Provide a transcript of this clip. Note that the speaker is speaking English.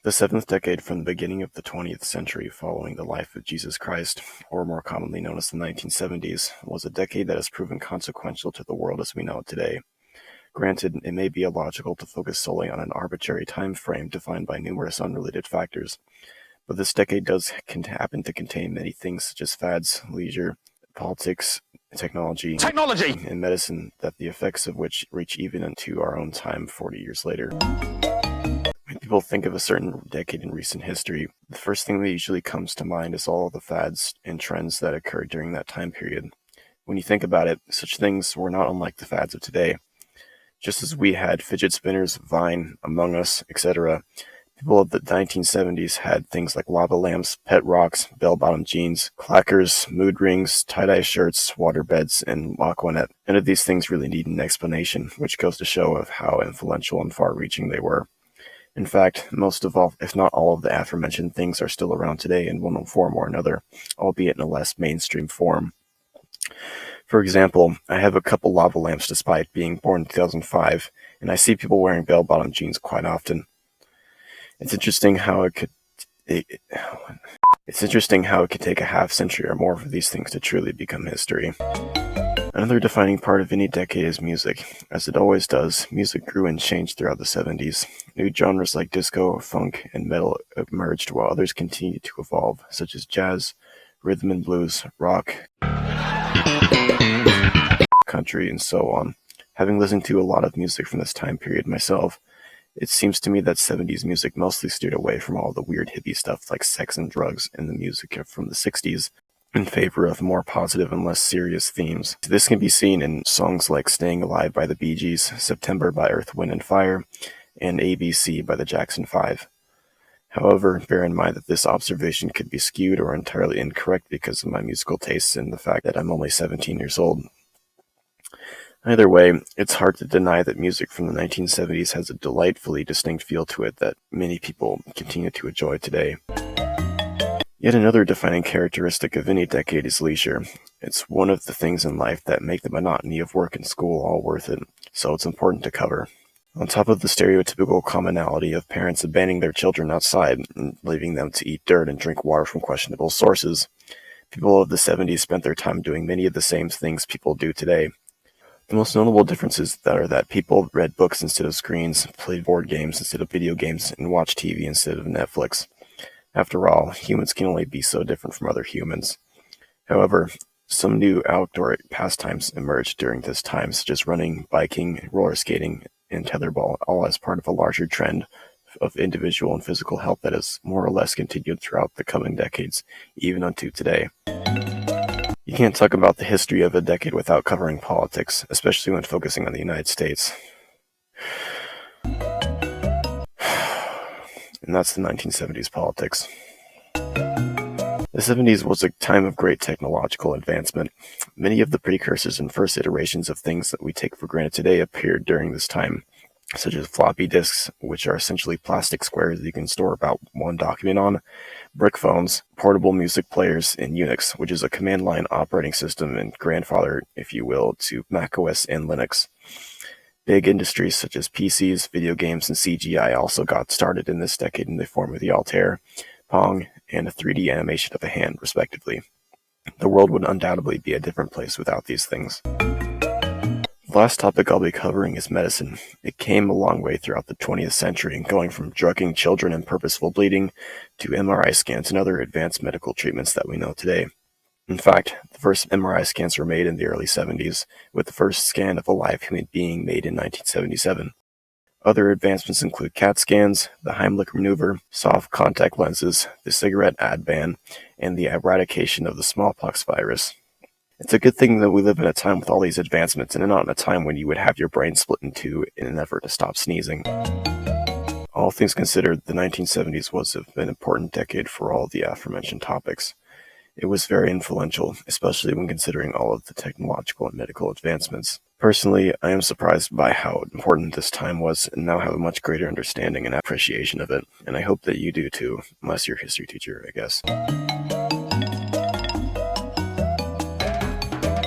The seventh decade from the beginning of the 20th century following the life of Jesus Christ, or more commonly known as the 1970s, was a decade that has proven consequential to the world as we know it today. Granted, it may be illogical to focus solely on an arbitrary time frame defined by numerous unrelated factors, but this decade does happen to contain many things such as fads, leisure, politics, technology, and medicine, that the effects of which reach even into our own time 40 years later. When people think of a certain decade in recent history, the first thing that usually comes to mind is all of the fads and trends that occurred during that time period. When you think about it, such things were not unlike the fads of today. Just as we had fidget spinners, Vine, Among Us, etc., people of the 1970s had things like lava lamps, pet rocks, bell-bottom jeans, clackers, mood rings, tie-dye shirts, water beds, and Aquanet. None of these things really need an explanation, which goes to show of how influential and far-reaching they were. In fact, most of all, if not all of the aforementioned things are still around today in one form or another, albeit in a less mainstream form. For example, I have a couple lava lamps despite being born in 2005, and I see people wearing bell-bottom jeans quite often. It's interesting how it could take a half century or more for these things to truly become history. Another defining part of any decade is music. As it always does, music grew and changed throughout the 70s. New genres like disco, funk, and metal emerged while others continued to evolve, such as jazz, rhythm and blues, rock, country, and so on. Having listened to a lot of music from this time period myself, it seems to me that 70s music mostly steered away from all the weird hippie stuff like sex and drugs and the music from the 60s in favor of more positive and less serious themes. This can be seen in songs like Staying Alive by the Bee Gees, September by Earth, Wind & Fire, and ABC by the Jackson 5. However, bear in mind that this observation could be skewed or entirely incorrect because of my musical tastes and the fact that I'm only 17 years old. Either way, it's hard to deny that music from the 1970s has a delightfully distinct feel to it that many people continue to enjoy today. Yet another defining characteristic of any decade is leisure. It's one of the things in life that make the monotony of work and school all worth it, so it's important to cover. On top of the stereotypical commonality of parents abandoning their children outside and leaving them to eat dirt and drink water from questionable sources, people of the 70s spent their time doing many of the same things people do today. The most notable differences are that people read books instead of screens, played board games instead of video games, and watched TV instead of Netflix. After all, humans can only be so different from other humans. However, some new outdoor pastimes emerged during this time, such as running, biking, roller skating, and tetherball, all as part of a larger trend of individual and physical health that has more or less continued throughout the coming decades, even unto today. You can't talk about the history of a decade without covering politics, especially when focusing on the United States. And that's the 1970s politics. The 70s was a time of great technological advancement. Many of the precursors and first iterations of things that we take for granted today appeared during this time, such as floppy disks, which are essentially plastic squares that you can store about one document on, brick phones, portable music players, and Unix, which is a command line operating system and grandfather, if you will, to macOS and Linux. Big industries such as PCs, video games, and CGI also got started in this decade in the form of the Altair, Pong, and a 3D animation of a hand, respectively. The world would undoubtedly be a different place without these things. The last topic I'll be covering is medicine. It came a long way throughout the 20th century, going from drugging children and purposeful bleeding to MRI scans and other advanced medical treatments that we know today. In fact, the first MRI scans were made in the early 70s, with the first scan of a live human being made in 1977. Other advancements include CAT scans, the Heimlich maneuver, soft contact lenses, the cigarette ad ban, and the eradication of the smallpox virus. It's a good thing that we live in a time with all these advancements and not in a time when you would have your brain split in two in an effort to stop sneezing. All things considered, the 1970s was an important decade for all the aforementioned topics. It was very influential, especially when considering all of the technological and medical advancements. Personally, I am surprised by how important this time was and now have a much greater understanding and appreciation of it, and I hope that you do too, unless you're a history teacher, I guess.